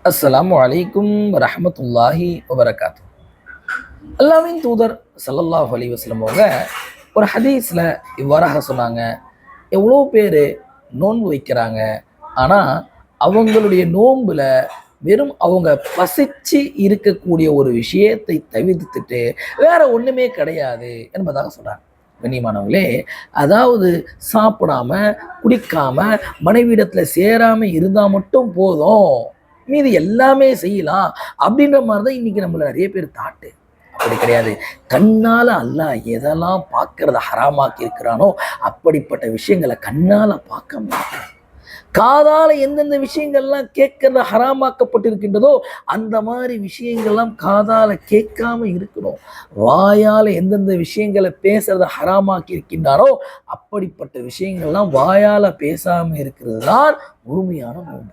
அஸ்ஸலாமு அலைக்கும் வரஹ்மத்துல்லாஹி வபரகாத்து. அல்லாஹ்வின் தூதர் ஸல்லல்லாஹு அலைஹி வஸல்லம் அவங்க ஒரு ஹதீஸ்ல இவ்வாறாக சொன்னாங்க. எவ்வளோ பேர் நோன்பு வைக்கிறாங்க, ஆனால் அவங்களுடைய நோன்புல வெறும் அவங்க பசிச்சு இருக்கக்கூடிய ஒரு விஷயத்தை தவிர்த்துட்டு வேற ஒண்ணுமே கிடையாது என்பதாக சொல்றாங்க. கண்ணியமானவங்களே, அதாவது சாப்பிடாம குடிக்காம மனைவியிடத்துல சேராம இருந்தா மட்டும் போதும், மீதி எல்லாமே செய்யலாம் அப்படின்ற மாதிரி தான் இன்னைக்கு நம்மள நிறைய பேர் தாட்டு. அப்படி கிடையாது. கண்ணால அல்லாஹ் எதெல்லாம் பார்க்கறத ஹராமாக்கி இருக்கிறானோ அப்படிப்பட்ட விஷயங்களை கண்ணால பார்க்க மாட்டோம். காதால எந்தெந்த விஷயங்கள்லாம் கேட்கறது ஹராமாக்கப்பட்டிருக்கின்றதோ அந்த மாதிரி விஷயங்கள்லாம் காதால கேட்காம இருக்கணும். வாயால எந்தெந்த விஷயங்களை பேசுறத ஹராமாக்கி இருக்கின்றானோ அப்படிப்பட்ட விஷயங்கள்லாம் வாயால பேசாம இருக்கிறது தான் முழுமையான நோன்பு.